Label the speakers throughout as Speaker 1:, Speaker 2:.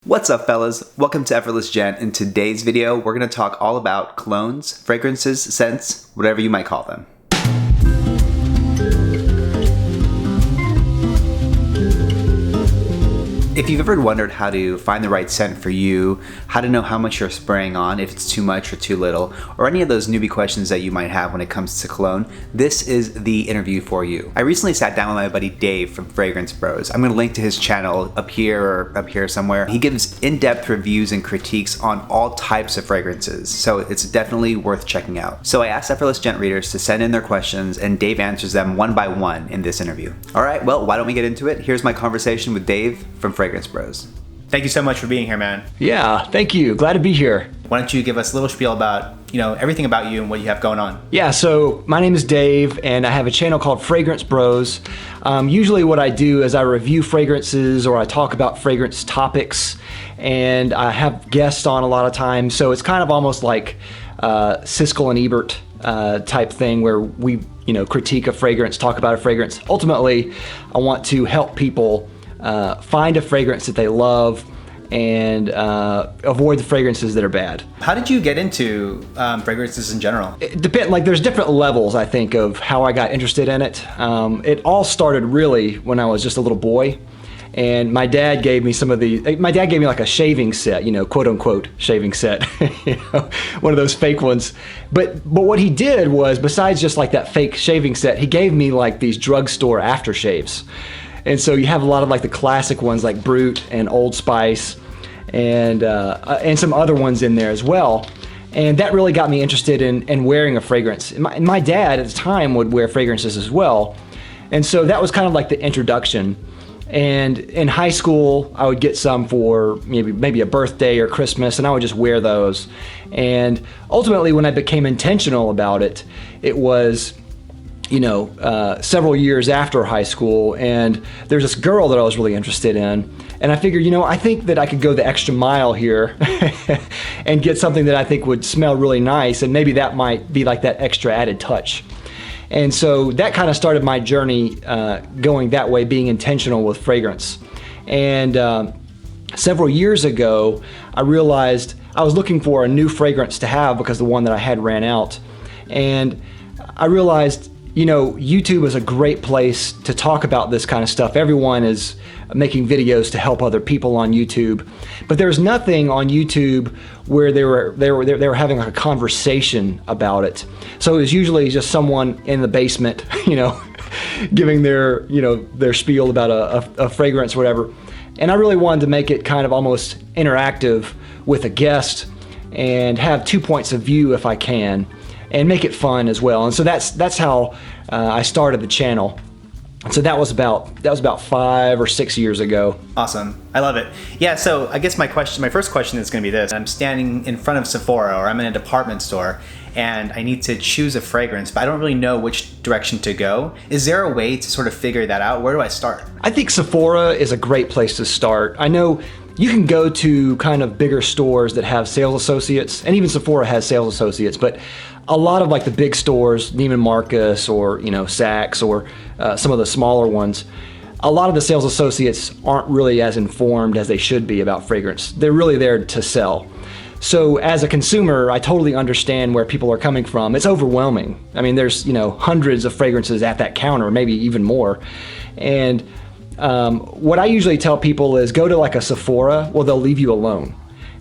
Speaker 1: What's up, fellas? Welcome to Effortless Gent. In today's video, we're going to talk all about colognes, fragrances, scents, whatever you might call them. If you've ever wondered how to find the right scent for you, how to know how much you're spraying on, if it's too much or too little, or any of those newbie questions that you might have when it comes to cologne, this is the interview for you. I recently sat down with my buddy Dave from Fragrance Bros. I'm going to link to his channel up here or up here somewhere. He gives in-depth reviews and critiques on all types of fragrances, so it's definitely worth checking out. So I asked Effortless Gent readers to send in their questions, and Dave answers them one by one in this interview. All right, well, why don't we get into it? Here's my conversation with Dave from Fragrance Bros.
Speaker 2: Thank you so much for being here, man.
Speaker 3: Yeah, thank you. Glad to be here.
Speaker 2: Why don't you give us a little spiel about, everything about you and what you have going on?
Speaker 3: Yeah, so my name is Dave, and I have a channel called Fragrance Bros. Usually what I do is I review fragrances or I talk about fragrance topics, and I have guests on a lot of times, so it's kind of almost like Siskel and Ebert type thing where we, critique a fragrance, talk about a fragrance. Ultimately, I want to help people find a fragrance that they love and avoid the fragrances that are bad.
Speaker 2: How did you get into fragrances in general?
Speaker 3: It depends. Like, there's different levels, I think, of how I got interested in it. It all started really when I was just a little boy, and my dad gave me my dad gave me like a shaving set, quote unquote shaving set, one of those fake ones. But what he did was, besides just like that fake shaving set, he gave me like these drugstore aftershaves. And so you have a lot of like the classic ones like Brut and Old Spice and some other ones in there as well. And that really got me interested in wearing a fragrance. And my dad at the time would wear fragrances as well. And so that was kind of like the introduction. And in high school, I would get some for maybe a birthday or Christmas, and I would just wear those. And ultimately, when I became intentional about it, it was several years after high school, and there's this girl that I was really interested in, and I figured, I think that I could go the extra mile here and get something that I think would smell really nice, and maybe that might be like that extra added touch. And so that kind of started my journey going that way, being intentional with fragrance. And several years ago, I realized I was looking for a new fragrance to have because the one that I had ran out, and I realized YouTube is a great place to talk about this kind of stuff. Everyone is making videos to help other people on YouTube, but there's nothing on YouTube where they were having like a conversation about it. So it was usually just someone in the basement, giving their spiel about a fragrance or whatever. And I really wanted to make it kind of almost interactive with a guest and have two points of view if I can, and make it fun as well. And so that's how I started the channel. And so that was about 5 or 6 years ago.
Speaker 2: Awesome. I love it. Yeah, so I guess my first question is going to be this. I'm standing in front of Sephora, or I'm in a department store, and I need to choose a fragrance, but I don't really know which direction to go. Is there a way to sort of figure that out? Where do I start?
Speaker 3: I think Sephora is a great place to start. I know you can go to kind of bigger stores that have sales associates, and even Sephora has sales associates, but a lot of like the big stores, Neiman Marcus or Saks or some of the smaller ones, a lot of the sales associates aren't really as informed as they should be about fragrance. They're really there to sell. So as a consumer, I totally understand where people are coming from. It's overwhelming. I mean, there's hundreds of fragrances at that counter, maybe even more. And what I usually tell people is go to like a Sephora. Well, they'll leave you alone.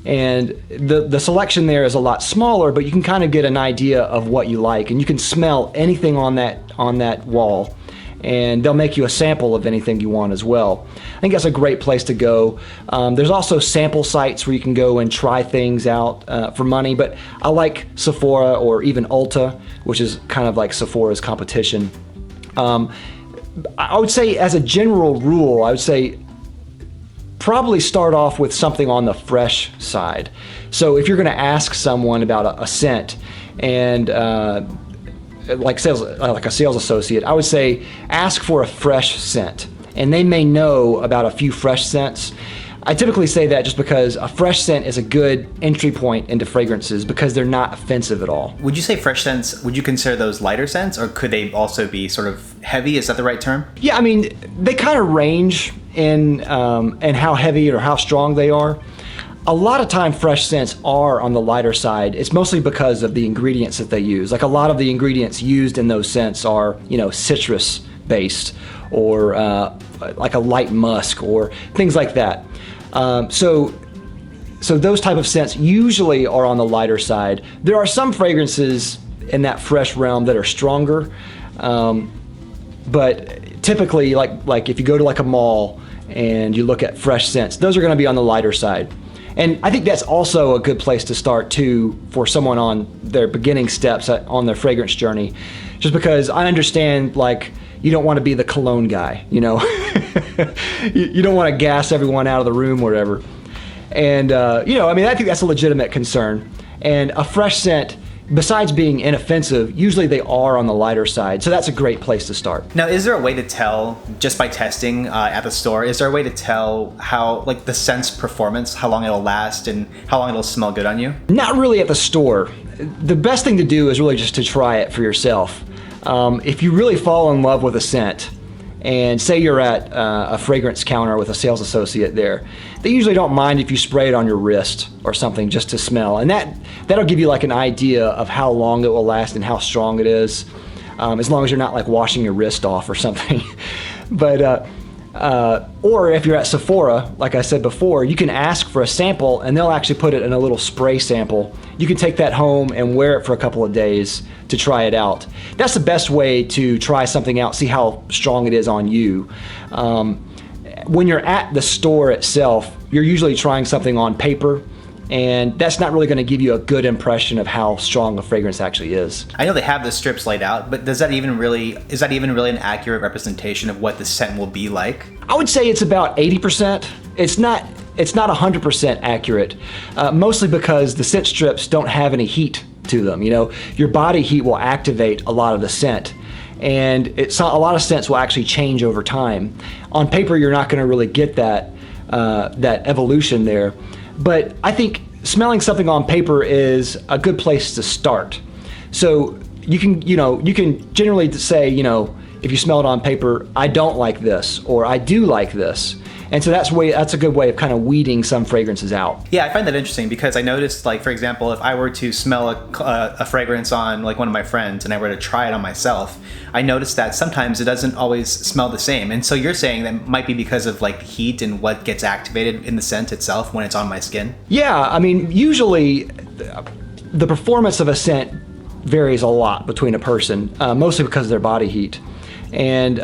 Speaker 3: And the selection there is a lot smaller, but you can kind of get an idea of what you like, and you can smell anything on that wall, and they'll make you a sample of anything you want as well. I think that's a great place to go. There's also sample sites where you can go and try things out for money, but I like Sephora or even Ulta, which is kind of like Sephora's competition. I would say, as a general rule, I would say probably start off with something on the fresh side. So if you're going to ask someone about a scent, and like a sales associate, I would say ask for a fresh scent, and they may know about a few fresh scents. I typically say that just because a fresh scent is a good entry point into fragrances because they're not offensive at all.
Speaker 2: Would you say fresh scents, would you consider those lighter scents, or could they also be sort of heavy? Is that the right term?
Speaker 3: Yeah, I mean, they kind of range in how heavy or how strong they are. A lot of time fresh scents are on the lighter side. It's mostly because of the ingredients that they use. Like a lot of the ingredients used in those scents are, citrus based or like a light musk or things like that. So those type of scents usually are on the lighter side. There are some fragrances in that fresh realm that are stronger, but typically, like if you go to like a mall and you look at fresh scents, those are going to be on the lighter side. And I think that's also a good place to start too for someone on their beginning steps on their fragrance journey, just because I understand like you don't want to be the cologne guy, you don't want to gas everyone out of the room or whatever. And, I think that's a legitimate concern. And a fresh scent, besides being inoffensive, usually they are on the lighter side. So that's a great place to start.
Speaker 2: Now, is there a way to tell, just by testing at the store, is there a way to tell how, like the scent's performance, how long it'll last and how long it'll smell good on you?
Speaker 3: Not really at the store. The best thing to do is really just to try it for yourself. If you really fall in love with a scent, and say you're at a fragrance counter with a sales associate there, they usually don't mind if you spray it on your wrist or something just to smell. And that'll give you like an idea of how long it will last and how strong it is, as long as you're not like washing your wrist off or something. But or if you're at Sephora, like I said before, you can ask for a sample and they'll actually put it in a little spray sample. You can take that home and wear it for a couple of days to try it out. That's the best way to try something out, see how strong it is on you. When you're at the store itself, you're usually trying something on paper, and that's not really going to give you a good impression of how strong a fragrance actually is.
Speaker 2: I know they have the strips laid out, but is that even really an accurate representation of what the scent will be like?
Speaker 3: I would say it's about 80%. It's not 100% accurate, mostly because the scent strips don't have any heat to them. Your body heat will activate a lot of the scent, and a lot of scents will actually change over time. On paper, you're not going to really get that evolution there. But I think smelling something on paper is a good place to start. So you can generally say, if you smell it on paper, I don't like this, or I do like this. And so that's a good way of kind of weeding some fragrances out.
Speaker 2: Yeah, I find that interesting because I noticed, like, for example, if I were to smell a fragrance on like one of my friends and I were to try it on myself, I noticed that sometimes it doesn't always smell the same. And so you're saying that might be because of like heat and what gets activated in the scent itself when it's on my skin? Yeah,
Speaker 3: I mean, usually the performance of a scent varies a lot between a person, mostly because of their body heat. And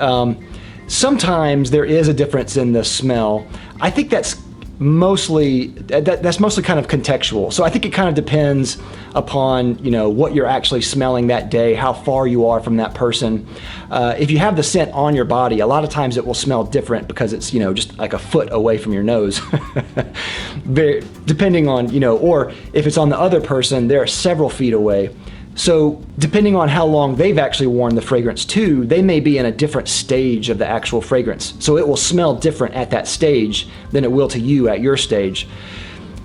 Speaker 3: sometimes there is a difference in the smell. I think that's mostly kind of contextual. So I think it kind of depends upon what you're actually smelling that day, how far you are from that person. If you have the scent on your body, a lot of times it will smell different because it's just like a foot away from your nose. Depending on or if it's on the other person, they're several feet away. So depending on how long they've actually worn the fragrance too, they may be in a different stage of the actual fragrance. So it will smell different at that stage than it will to you at your stage.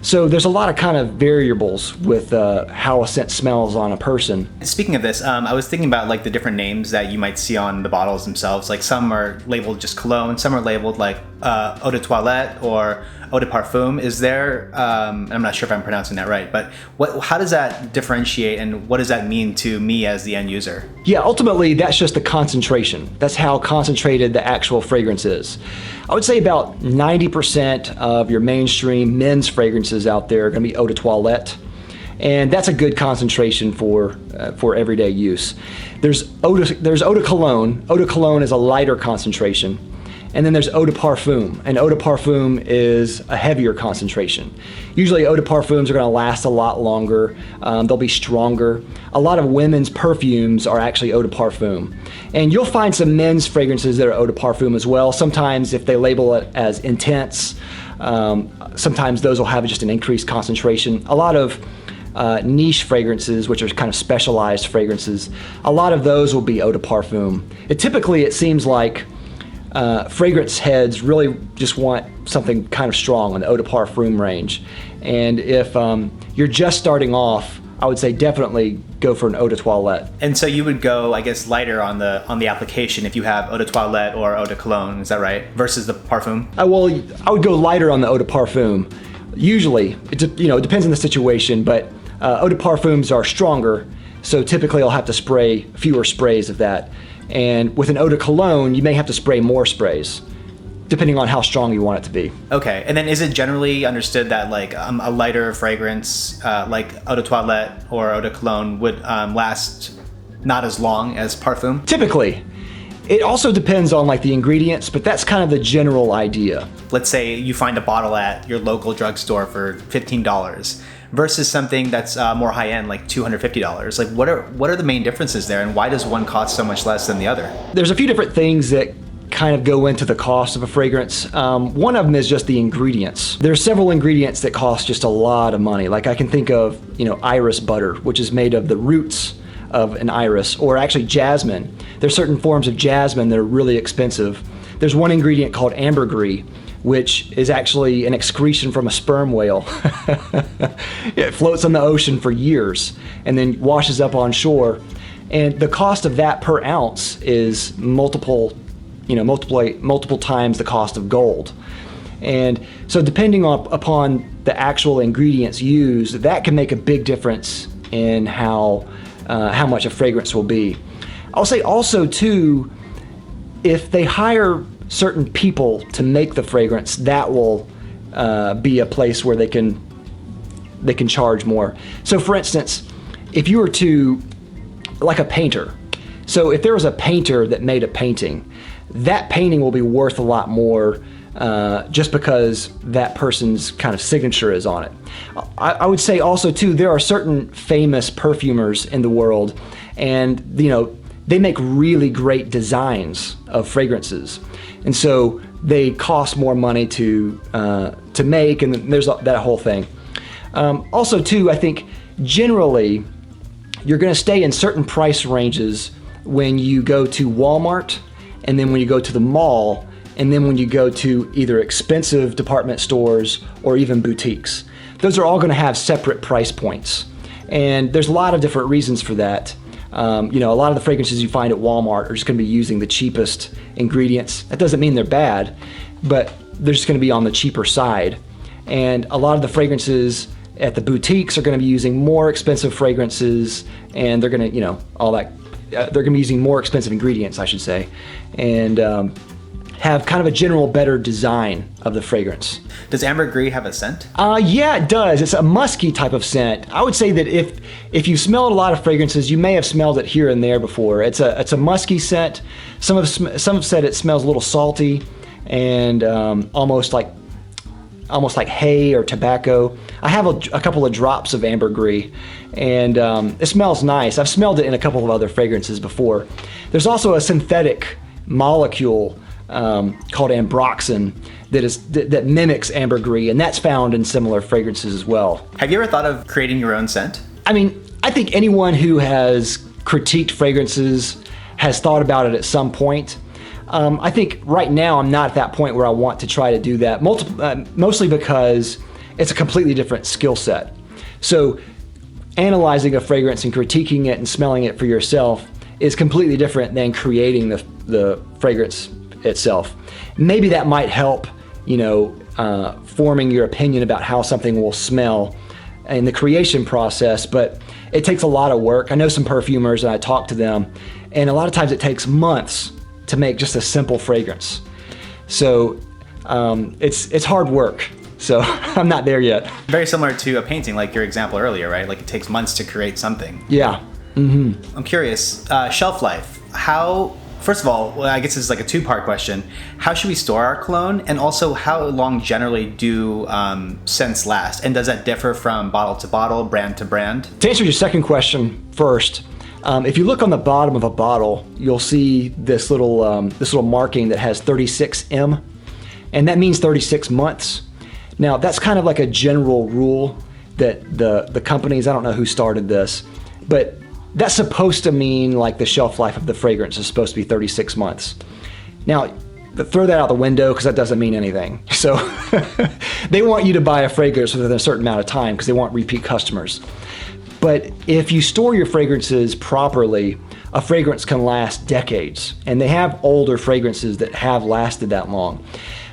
Speaker 3: So there's a lot of kind of variables with how a scent smells on a person.
Speaker 2: Speaking of this, I was thinking about like the different names that you might see on the bottles themselves. Like some are labeled just cologne, some are labeled like Eau de Toilette or Eau de Parfum. Is there, I'm not sure if I'm pronouncing that right, but how does that differentiate and what does that mean to me as the end user?
Speaker 3: Yeah, ultimately that's just the concentration. That's how concentrated the actual fragrance is. I would say about 90% of your mainstream men's fragrances out there are going to be Eau de Toilette, and that's a good concentration for everyday use. There's Eau de Cologne. Eau de Cologne is a lighter concentration. And then there's Eau de Parfum, and Eau de Parfum is a heavier concentration. Usually Eau de Parfums are going to last a lot longer, they'll be stronger. A lot of women's perfumes are actually Eau de Parfum. And you'll find some men's fragrances that are Eau de Parfum as well. Sometimes if they label it as intense, sometimes those will have just an increased concentration. A lot of niche fragrances, which are kind of specialized fragrances, a lot of those will be Eau de Parfum. Typically it seems like fragrance heads really just want something kind of strong in the Eau de Parfum range. And if you're just starting off, I would say definitely go for an Eau de Toilette.
Speaker 2: And so you would go, I guess, lighter on the application if you have Eau de Toilette or Eau de Cologne, is that right? Versus the Parfum?
Speaker 3: Well, I would go lighter on the Eau de Parfum. Usually, it depends on the situation, but Eau de Parfums are stronger, so typically I'll have to spray fewer sprays of that. And with an Eau de Cologne, you may have to spray more sprays, depending on how strong you want it to be.
Speaker 2: Okay, and then is it generally understood that like a lighter fragrance like Eau de Toilette or Eau de Cologne would last not as long as Parfum?
Speaker 3: Typically. It also depends on like the ingredients, but that's kind of the general idea.
Speaker 2: Let's say you find a bottle at your local drugstore for $15 versus something that's more high-end, like $250. Like what are the main differences there, and why does one cost so much less than the other?
Speaker 3: There's a few different things that kind of go into the cost of a fragrance. One of them is just the ingredients. There's several ingredients that cost just a lot of money. Like I can think of, iris butter, which is made of the roots of an iris, or actually jasmine. There's certain forms of jasmine that are really expensive. There's one ingredient called ambergris, which is actually an excretion from a sperm whale. It floats on the ocean for years and then washes up on shore. And the cost of that per ounce is multiple times the cost of gold. And so depending upon the actual ingredients used, that can make a big difference in how much a fragrance will be. I'll say also too, if they hire certain people to make the fragrance, that will be a place where they can charge more. So for instance, if you were to, like a painter, so if there was a painter that made a painting, that painting will be worth a lot more just because that person's kind of signature is on it. I would say also too, there are certain famous perfumers in the world, and they make really great designs of fragrances, and so they cost more money to make, and there's that whole thing. Also too, I think generally you're going to stay in certain price ranges when you go to Walmart, and then when you go to the mall, and then when you go to either expensive department stores or even boutiques. Those are all going to have separate price points. And there's a lot of different reasons for that. A lot of the fragrances you find at Walmart are just going to be using the cheapest ingredients. That doesn't mean they're bad, but they're just going to be on the cheaper side. And a lot of the fragrances at the boutiques are going to be using more expensive fragrances, and they're going to, they're going to be using more expensive ingredients, I should say, and have kind of a general better design of the fragrance.
Speaker 2: Does ambergris have a scent?
Speaker 3: Yeah, it does. It's a musky type of scent. I would say that if you've smelled a lot of fragrances, you may have smelled it here and there before. It's a musky scent. Some have said it smells a little salty and almost like hay or tobacco. I have a couple of drops of ambergris, and it smells nice. I've smelled it in a couple of other fragrances before. There's also a synthetic molecule called ambroxan that mimics ambergris, and that's found in similar fragrances as well.
Speaker 2: Have you ever thought of creating your own scent?
Speaker 3: I mean, I think anyone who has critiqued fragrances has thought about it at some point. I think right now I'm not at that point where I want to try to do that, mostly because it's a completely different skill set. So analyzing a fragrance and critiquing it and smelling it for yourself is completely different than creating the fragrance itself. Maybe that might help, forming your opinion about how something will smell in the creation process, but it takes a lot of work. I know some perfumers and I talk to them, and a lot of times it takes months to make just a simple fragrance. So it's hard work. So I'm not there yet.
Speaker 2: Very similar to a painting, like your example earlier, right? Like it takes months to create something.
Speaker 3: Yeah. Mm-hmm.
Speaker 2: I'm curious, shelf life. First of all, well, I guess this is like a two-part question. How should we store our cologne? And also, how long generally do scents last? And does that differ from bottle to bottle, brand to brand?
Speaker 3: To answer your second question first, if you look on the bottom of a bottle, you'll see this little marking that has 36M, and that means 36 months. Now, that's kind of like a general rule that the companies, I don't know who started this, but that's supposed to mean like the shelf life of the fragrance is supposed to be 36 months. Now, throw that out the window because that doesn't mean anything. So they want you to buy a fragrance within a certain amount of time because they want repeat customers. But if you store your fragrances properly, a fragrance can last decades. And they have older fragrances that have lasted that long.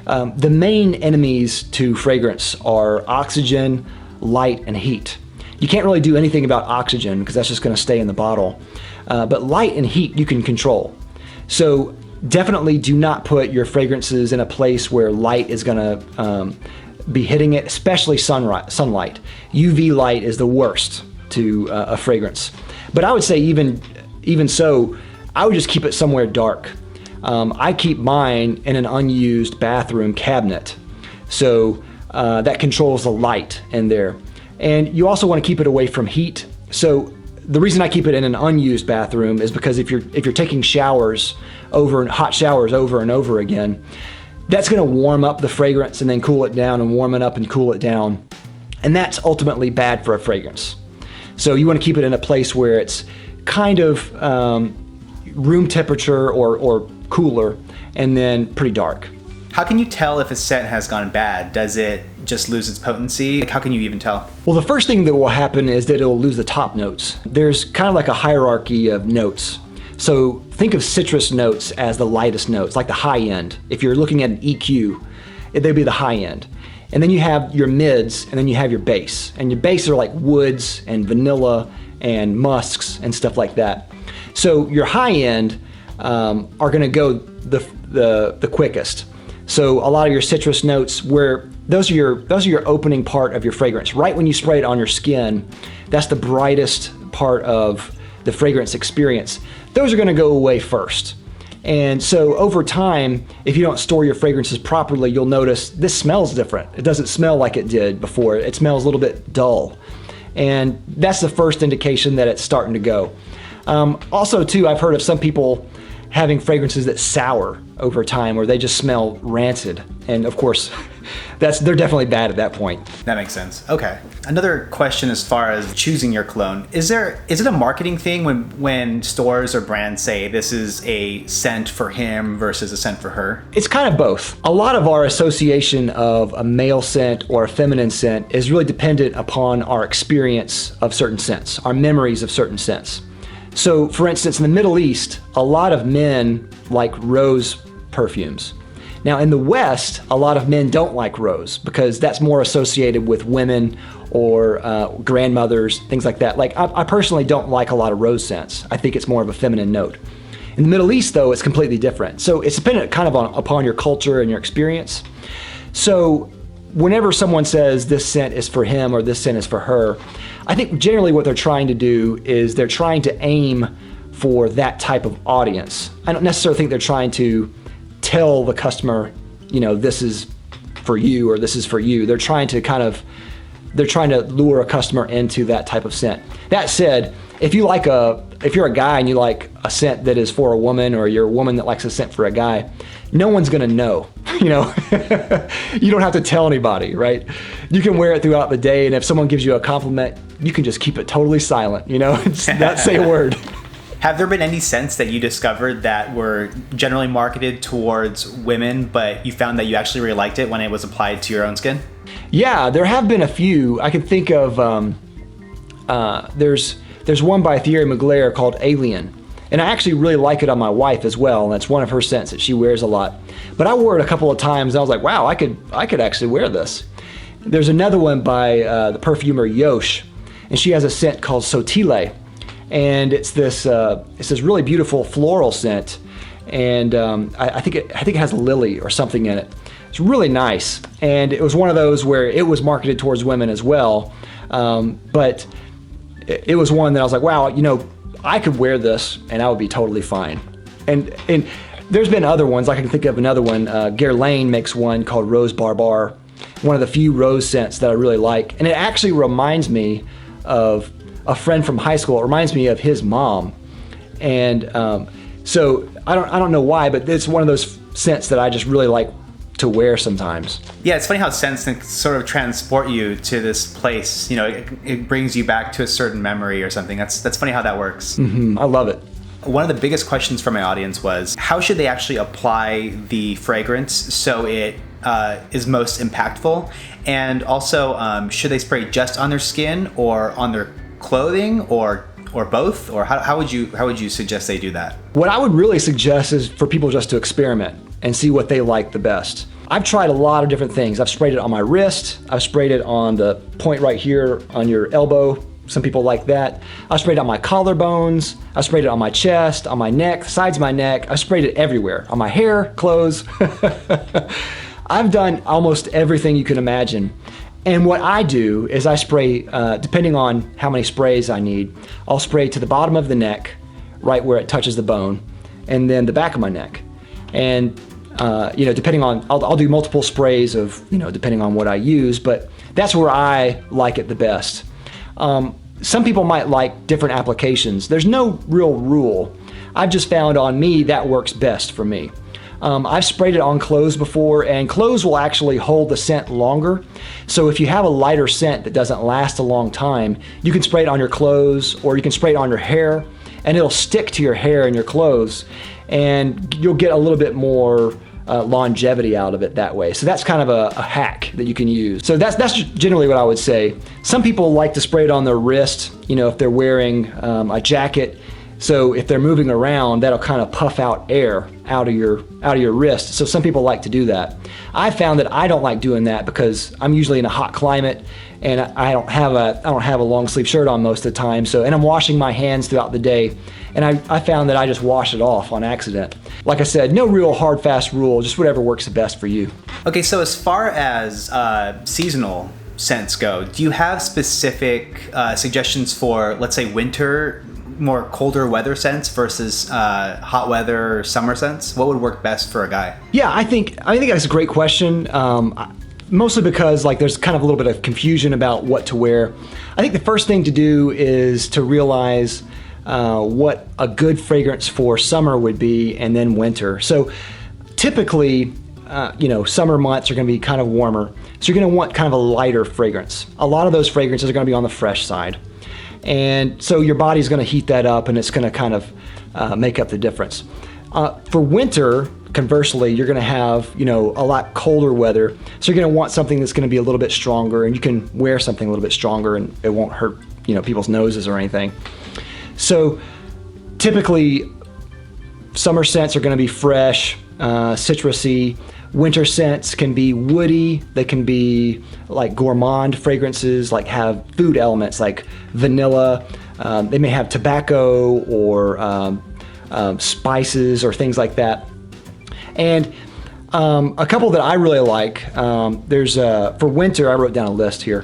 Speaker 3: The main enemies to fragrance are oxygen, light, and heat. You can't really do anything about oxygen because that's just going to stay in the bottle. But light and heat you can control. So definitely do not put your fragrances in a place where light is going to be hitting it, especially sunlight. UV light is the worst to a fragrance. But I would say even so, I would just keep it somewhere dark. I keep mine in an unused bathroom cabinet. So that controls the light in there. And you also want to keep it away from heat. So the reason I keep it in an unused bathroom is because if you're taking hot showers over and over again, that's going to warm up the fragrance and then cool it down and warm it up and cool it down. And that's ultimately bad for a fragrance. So you want to keep it in a place where it's kind of room temperature or cooler and then pretty dark.
Speaker 2: How can you tell if a scent has gone bad? Does it just lose its potency? How can you even tell?
Speaker 3: Well, the first thing that will happen is that it'll lose the top notes. There's kind of like a hierarchy of notes. So think of citrus notes as the lightest notes, like the high end. If you're looking at an EQ, they'd be the high end. And then you have your mids, and then you have your base. And your base are like woods and vanilla and musks and stuff like that. So your high end are going to go the quickest. So a lot of your citrus notes, where those are your opening part of your fragrance. Right when you spray it on your skin, that's the brightest part of the fragrance experience. Those are going to go away first. And so over time, if you don't store your fragrances properly, you'll notice this smells different. It doesn't smell like it did before. It smells a little bit dull. And that's the first indication that it's starting to go. Also, too, I've heard of some people having fragrances that sour over time, or they just smell rancid. And of course, they're definitely bad at that point.
Speaker 2: That makes sense. Okay. Another question as far as choosing your cologne. Is it a marketing thing when stores or brands say this is a scent for him versus a scent for her?
Speaker 3: It's kind of both. A lot of our association of a male scent or a feminine scent is really dependent upon our experience of certain scents, our memories of certain scents. So, for instance, in the Middle East, a lot of men like rose perfumes. Now, in the West, a lot of men don't like rose because that's more associated with women or grandmothers, things like that. Like, I personally don't like a lot of rose scents. I think it's more of a feminine note. In the Middle East, though, it's completely different. So it's dependent kind of upon your culture and your experience. So whenever someone says this scent is for him or this scent is for her, I think generally what they're trying to do is they're trying to aim for that type of audience. I don't necessarily think they're trying to tell the customer, this is for you or this is for you. They're trying to lure a customer into that type of scent. That said, if you're a guy and you like a scent that is for a woman, or you're a woman that likes a scent for a guy, no one's gonna know. You don't have to tell anybody, right? You can wear it throughout the day, and if someone gives you a compliment, you can just keep it totally silent, not say a word.
Speaker 2: Have there been any scents that you discovered that were generally marketed towards women, but you found that you actually really liked it when it was applied to your own skin? Yeah,
Speaker 3: there have been a few. I can think of, there's one by Thierry Mugler called Alien. And I actually really like it on my wife as well, and that's one of her scents that she wears a lot. But I wore it a couple of times, and I was like, wow, I could actually wear this. There's another one by the perfumer Yosh, and she has a scent called Sotile. And it's this really beautiful floral scent, and I think it has lily or something in it. It's really nice, and it was one of those where it was marketed towards women as well, but it was one that I was like, wow, I could wear this and I would be totally fine. And there's been other ones. I can think of another one. Guerlain makes one called Rose Barbar, one of the few rose scents that I really like, and it actually reminds me of a friend from high school. It reminds me of his mom, and so I don't know why, but it's one of those scents that I just really like to wear sometimes.
Speaker 2: Yeah, it's funny how scents can sort of transport you to this place. It brings you back to a certain memory or something. That's funny how that works.
Speaker 3: Mm-hmm. I love it.
Speaker 2: one of the biggest questions from my audience was, how should they actually apply the fragrance so it is most impactful? And also, should they spray just on their skin or on their clothing or both? Or how would you suggest they do that?
Speaker 3: What I would really suggest is for people just to experiment and see what they like the best. I've tried a lot of different things. I've sprayed it on my wrist. I've sprayed it on the point right here on your elbow. Some people like that. I've sprayed it on my collarbones. I've sprayed it on my chest, on my neck, sides of my neck. I've sprayed it everywhere, on my hair, clothes. I've done almost everything you can imagine. And what I do is I spray, depending on how many sprays I need, I'll spray to the bottom of the neck, right where it touches the bone, and then the back of my neck. And depending on, I'll do multiple sprays of, depending on what I use, but that's where I like it the best. Some people might like different applications. There's no real rule. I've just found on me that works best for me. I've sprayed it on clothes before, and clothes will actually hold the scent longer. So if you have a lighter scent that doesn't last a long time, you can spray it on your clothes, or you can spray it on your hair, and it'll stick to your hair and your clothes, and you'll get a little bit more longevity out of it that way. So that's kind of a hack that you can use. So that's generally what I would say. Some people like to spray it on their wrist, if they're wearing a jacket. So if they're moving around, that'll kind of puff out air out of your wrist. So some people like to do that. I found that I don't like doing that because I'm usually in a hot climate and I don't have a long sleeve shirt on most of the time. And I'm washing my hands throughout the day, and I found that I just wash it off on accident. Like I said, no real hard fast rule, just whatever works the best for you.
Speaker 2: Okay, so as far as seasonal scents go, do you have specific suggestions for, let's say, winter, more colder weather scents versus hot weather summer scents? What would work best for a guy?
Speaker 3: Yeah, I think that's a great question. Mostly because there's kind of a little bit of confusion about what to wear. I think the first thing to do is to realize what a good fragrance for summer would be, and then winter. So typically, summer months are going to be kind of warmer, so you're going to want kind of a lighter fragrance. A lot of those fragrances are going to be on the fresh side. And so your body's going to heat that up, and it's going to kind of make up the difference. For winter, conversely, you're going to have a lot colder weather, so you're going to want something that's going to be a little bit stronger, and you can wear something a little bit stronger, and it won't hurt people's noses or anything. So typically, summer scents are going to be fresh, citrusy. Winter scents can be woody. They can be like gourmand fragrances, like have food elements like vanilla. They may have tobacco or spices or things like that. And a couple that I really like, there's for winter, I wrote down a list here.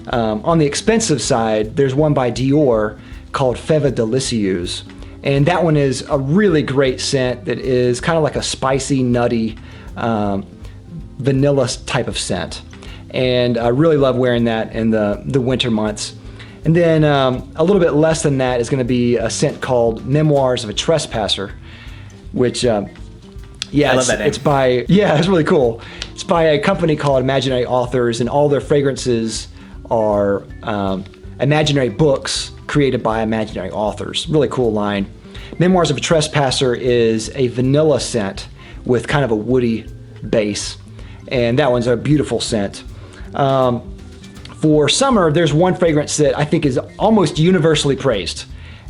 Speaker 3: On the expensive side, there's one by Dior called Feva Delicieuse. And that one is a really great scent that is kind of like a spicy, nutty, vanilla type of scent. And I really love wearing that in the winter months. And then a little bit less than that is going to be a scent called Memoirs of a Trespasser, which,
Speaker 2: I love that name.
Speaker 3: It's really cool. It's by a company called Imaginary Authors, and all their fragrances are imaginary books created by imaginary authors. Really cool line. Memoirs of a Trespasser is a vanilla scent with kind of a woody base, and that one's a beautiful scent. For summer, there's one fragrance that I think is almost universally praised,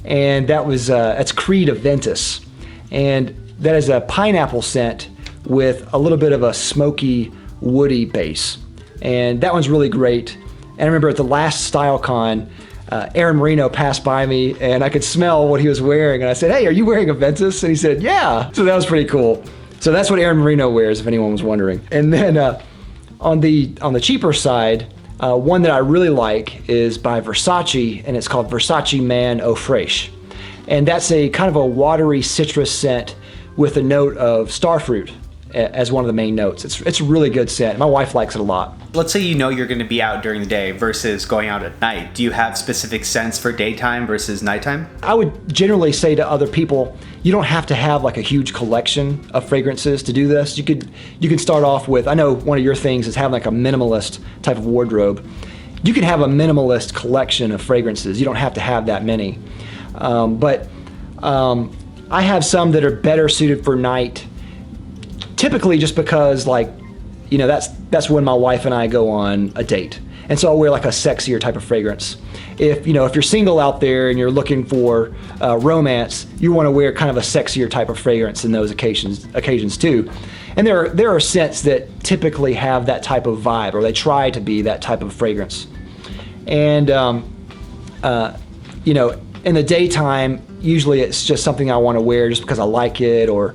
Speaker 3: and that's Creed of Ventus, and that is a pineapple scent with a little bit of a smoky, woody base, and that one's really great. And I remember at the last StyleCon, Aaron Marino passed by me, and I could smell what he was wearing, and I said, "Hey, are you wearing a Ventus?" And he said, "Yeah." So that was pretty cool. So that's what Aaron Marino wears, if anyone was wondering. And then on the cheaper side, one that I really like is by Versace, and it's called Versace Man Eau Fraiche. And that's a kind of a watery citrus scent with a note of starfruit as one of the main notes. It's a really good scent. My wife likes it a lot.
Speaker 2: Let's say you're going to be out during the day versus going out at night. Do you have specific scents for daytime versus nighttime?
Speaker 3: I would generally say to other people, you don't have to have like a huge collection of fragrances to do this. You can start off with, I know one of your things is having like a minimalist type of wardrobe. You can have a minimalist collection of fragrances. You don't have to have that many. But I have some that are better suited for night, typically just because, like, you know, that's when my wife and I go on a date. And so I'll wear like a sexier type of fragrance. If you're single out there and you're looking for romance, you want to wear kind of a sexier type of fragrance in those occasions too. And there are scents that typically have that type of vibe, or they try to be that type of fragrance. And you know, in the daytime, usually it's just something I want to wear just because I like it, or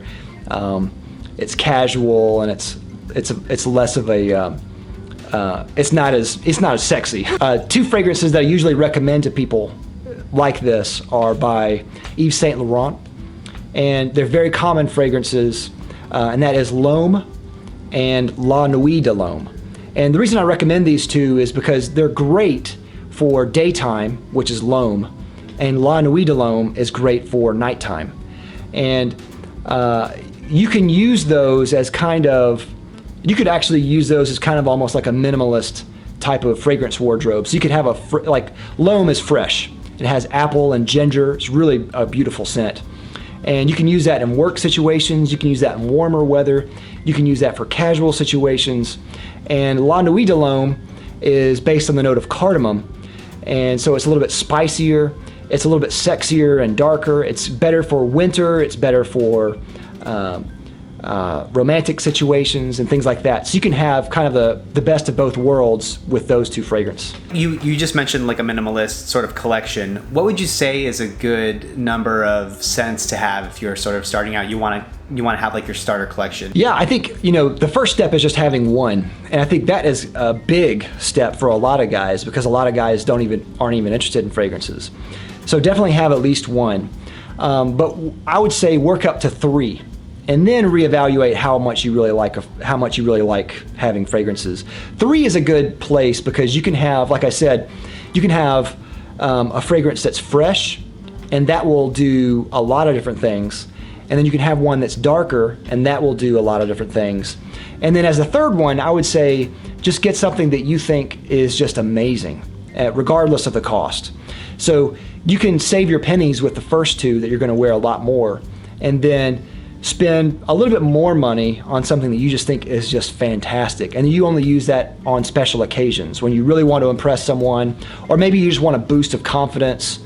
Speaker 3: it's casual and it's less of a it's not as sexy. Two fragrances that I usually recommend to people like this are by Yves Saint Laurent, and they're very common fragrances, and that is L'Homme and La Nuit de l'Homme. And the reason I recommend these two is because they're great for daytime, which is L'Homme, and La Nuit de l'Homme is great for nighttime. And you can use those as you could actually use those as kind of almost like a minimalist type of fragrance wardrobe. So you could have like L'Homme is fresh. It has apple and ginger. It's really a beautiful scent. And you can use that in work situations. You can use that in warmer weather. You can use that for casual situations. And La Nuit de l'Homme is based on the note of cardamom. And so it's a little bit spicier. It's a little bit sexier and darker. It's better for winter. It's better for romantic situations and things like that. So you can have kind of the best of both worlds with those two fragrances.
Speaker 2: You just mentioned like a minimalist sort of collection. What would you say is a good number of scents to have if you're sort of starting out? You want to have like your starter collection. Yeah,
Speaker 3: I think, the first step is just having one. And I think that is a big step for a lot of guys, because a lot of guys aren't even interested in fragrances. So definitely have at least one. But I would say work up to 3. And then reevaluate how much you really like having fragrances. 3 is a good place because you can have, like I said, you can have a fragrance that's fresh, and that will do a lot of different things. And then you can have one that's darker, and that will do a lot of different things. And then as a third one, I would say just get something that you think is just amazing, regardless of the cost. So you can save your pennies with the first 2 that you're going to wear a lot more, and then spend a little bit more money on something that you just think is just fantastic. And you only use that on special occasions when you really want to impress someone, or maybe you just want a boost of confidence,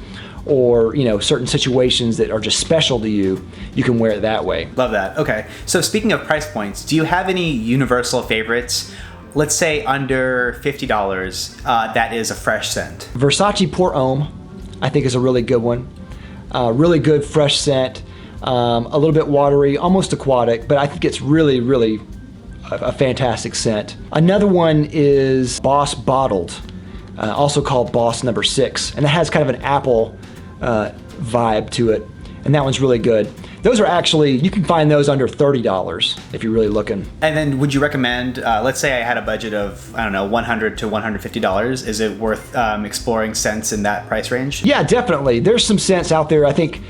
Speaker 3: or certain situations that are just special to you. You can wear it that way.
Speaker 2: Love that. Okay. So speaking of price points, do you have any universal favorites? Let's say under $50, that is a fresh scent.
Speaker 3: Versace Pour Homme, I think, is a really good one. Really good fresh scent. A little bit watery, almost aquatic, but I think it's really, really a fantastic scent. Another one is Boss Bottled, also called Boss Number 6, and it has kind of an apple vibe to it, and that one's really good. Those are actually, you can find those under $30 if you're really looking.
Speaker 2: And then would you recommend, let's say I had a budget of, I don't know, $100 to $150, is it worth exploring scents in that price range?
Speaker 3: Yeah, definitely. There's some scents out there. I think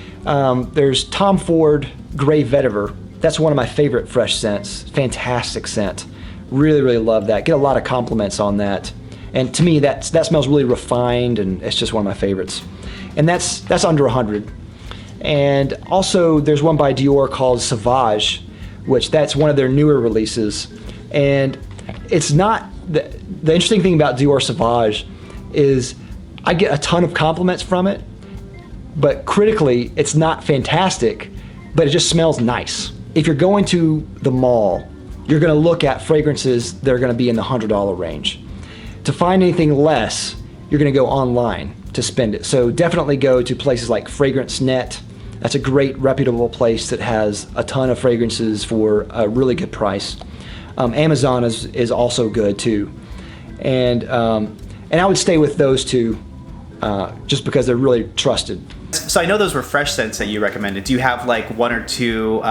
Speaker 3: there's Tom Ford Grey Vetiver. That's one of my favorite fresh scents. Fantastic scent. Really, really love that. Get a lot of compliments on that. And to me, that smells really refined, and it's just one of my favorites. And that's under $100. And also there's one by Dior called Sauvage, which that's one of their newer releases. And it's not, the interesting thing about Dior Sauvage is I get a ton of compliments from it, but critically it's not fantastic, but it just smells nice. If you're going to the mall, you're gonna look at fragrances that are gonna be in the $100 range. To find anything less, you're gonna go online to spend it. So definitely go to places like FragranceNet. That's a great reputable place that has a ton of fragrances for a really good price. Amazon is also good too. And I would stay with those two just because they're really trusted.
Speaker 2: So I know those were fresh scents that you recommended. Do you have like one or two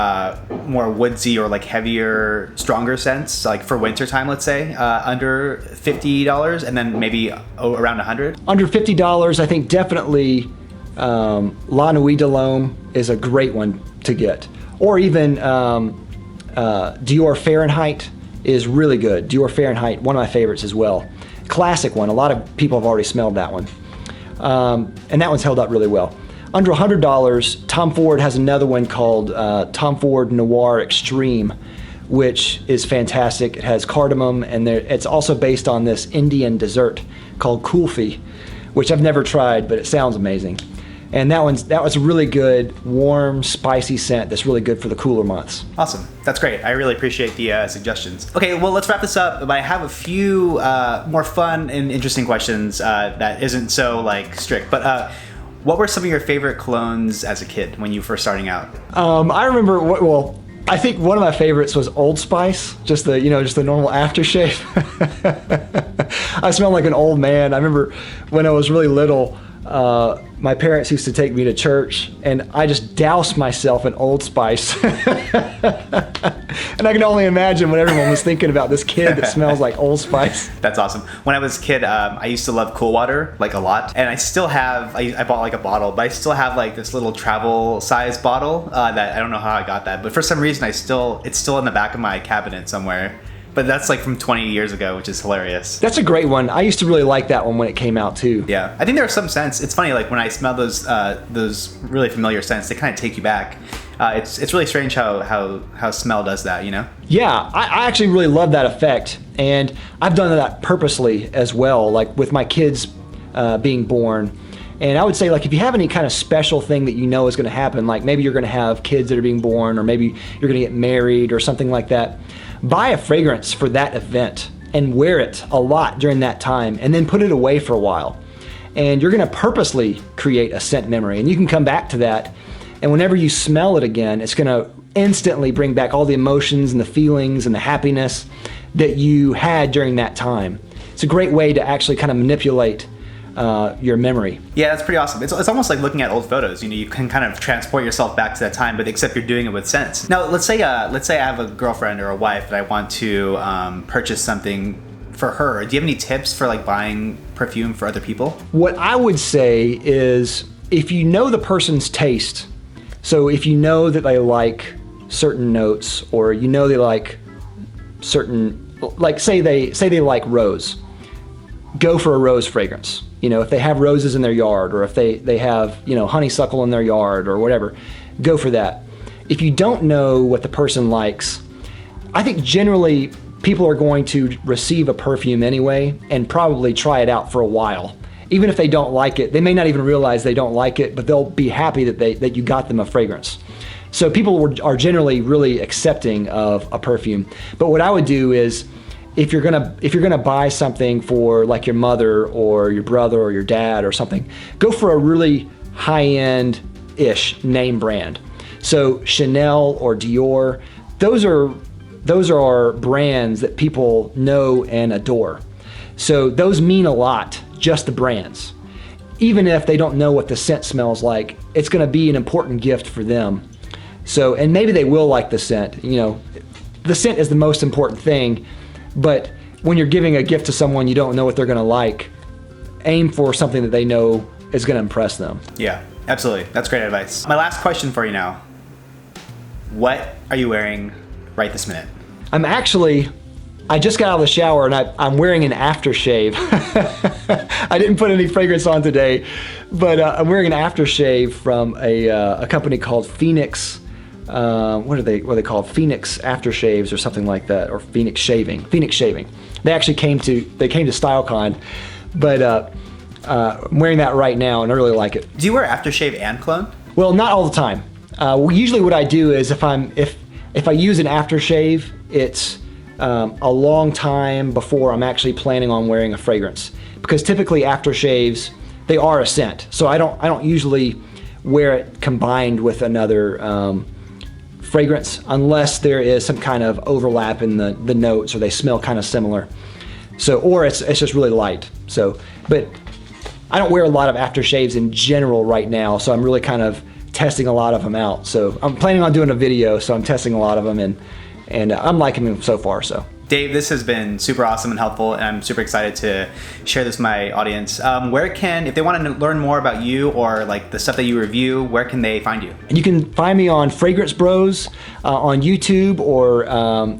Speaker 2: more woodsy or like heavier, stronger scents, like for wintertime, let's say, under $50, and then maybe around $100?
Speaker 3: Under $50, I think definitely La Nuit de l'Homme is a great one to get. Or even Dior Fahrenheit is really good. Dior Fahrenheit, one of my favorites as well. Classic one. A lot of people have already smelled that one. And that one's held up really well. under $100, Tom Ford has another one called Tom Ford Noir Extreme, which is fantastic. It has cardamom, and it's also based on this Indian dessert called kulfi, which I've never tried, but it sounds amazing. And that was a really good, warm, spicy scent that's really good for the cooler months.
Speaker 2: Awesome. That's great. I really appreciate the suggestions. Okay, well, let's wrap this up. But I have a few more fun and interesting questions that isn't so strict. But what were some of your favorite colognes as a kid when you were first starting out?
Speaker 3: I remember, I think one of my favorites was Old Spice, just the normal aftershave. I smelled like an old man. I remember when I was really little, my parents used to take me to church, and I just doused myself in Old Spice. And I can only imagine what everyone was thinking about this kid that smells like Old Spice.
Speaker 2: That's awesome. When I was a kid, I used to love Cool Water a lot, and I still have. I bought a bottle, but I still have this little travel size bottle that I don't know how I got that, but for some reason it's still in the back of my cabinet somewhere. But that's from 20 years ago, which is hilarious.
Speaker 3: That's a great one. I used to really like that one when it came out too.
Speaker 2: Yeah, I think there are some scents. It's funny, when I smell those really familiar scents, they kind of take you back. It's really strange how smell does that,
Speaker 3: Yeah, I actually really love that effect, and I've done that purposely as well, with my kids being born. And I would say, if you have any kind of special thing that you know is going to happen, maybe you're going to have kids that are being born, or maybe you're going to get married or something like that, buy a fragrance for that event and wear it a lot during that time, and then put it away for a while. And you're going to purposely create a scent memory, and you can come back to that, and whenever you smell it again, it's going to instantly bring back all the emotions and the feelings and the happiness that you had during that time. It's a great way to actually kind of manipulate your memory.
Speaker 2: Yeah, that's pretty awesome. It's almost like looking at old photos. You can kind of transport yourself back to that time, but except you're doing it with scents. Now, let's say I have a girlfriend or a wife that I want to purchase something for her. Do you have any tips for buying perfume for other people?
Speaker 3: What I would say is, if you know the person's taste, so if you know that they like certain notes, or they like certain, say they like rose, go for a rose fragrance. If they have roses in their yard, or if they have, honeysuckle in their yard or whatever, go for that. If you don't know what the person likes, I think generally people are going to receive a perfume anyway and probably try it out for a while. Even if they don't like it, they may not even realize they don't like it, but they'll be happy that you got them a fragrance. So people are generally really accepting of a perfume. But what I would do is, if you're gonna buy something for your mother or your brother or your dad or something, go for a really high-end-ish name brand. So Chanel or Dior, those are brands that people know and adore. So those mean a lot, just the brands. Even if they don't know what the scent smells like, it's gonna be an important gift for them. So, and maybe they will like the scent. The scent is the most important thing. But when you're giving a gift to someone you don't know what they're going to like, aim for something that they know is going to impress them.
Speaker 2: Yeah, absolutely. That's great advice. My last question for you now. What are you wearing right this minute?
Speaker 3: I just got out of the shower, and I'm wearing an aftershave. I didn't put any fragrance on today, but I'm wearing an aftershave from a company called Phoenix. What are they called? Phoenix aftershaves or something like that, or Phoenix shaving. They actually came to StyleCon, but I'm wearing that right now, and I really like it.
Speaker 2: Do you wear aftershave and cologne?
Speaker 3: Well, not all the time. Usually, what I do is if I use an aftershave, it's a long time before I'm actually planning on wearing a fragrance, because typically aftershaves, they are a scent, so I don't usually wear it combined with another fragrance unless there is some kind of overlap in the notes, or they smell kind of similar. So, or it's just really light. So, but I don't wear a lot of aftershaves in general right now, so I'm really kind of testing a lot of them out. So I'm planning on doing a video, so I'm testing a lot of them, and I'm liking them so far. So
Speaker 2: Dave, this has been super awesome and helpful, and I'm super excited to share this with my audience. If they want to learn more about you or the stuff that you review, where can they find you?
Speaker 3: And you can find me on Fragrance Bros on YouTube, or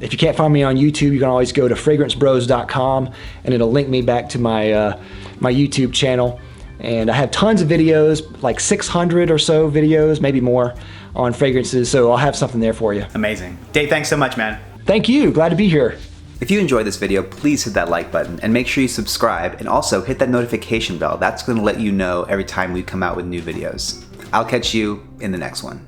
Speaker 3: if you can't find me on YouTube, you can always go to FragranceBros.com, and it'll link me back to my YouTube channel. And I have tons of videos, like 600 or so videos, maybe more, on fragrances, so I'll have something there for you.
Speaker 2: Amazing. Dave, thanks so much, man.
Speaker 3: Thank you. Glad to be here.
Speaker 1: If you enjoyed this video, please hit that like button and make sure you subscribe, and also hit that notification bell. That's going to let you know every time we come out with new videos. I'll catch you in the next one.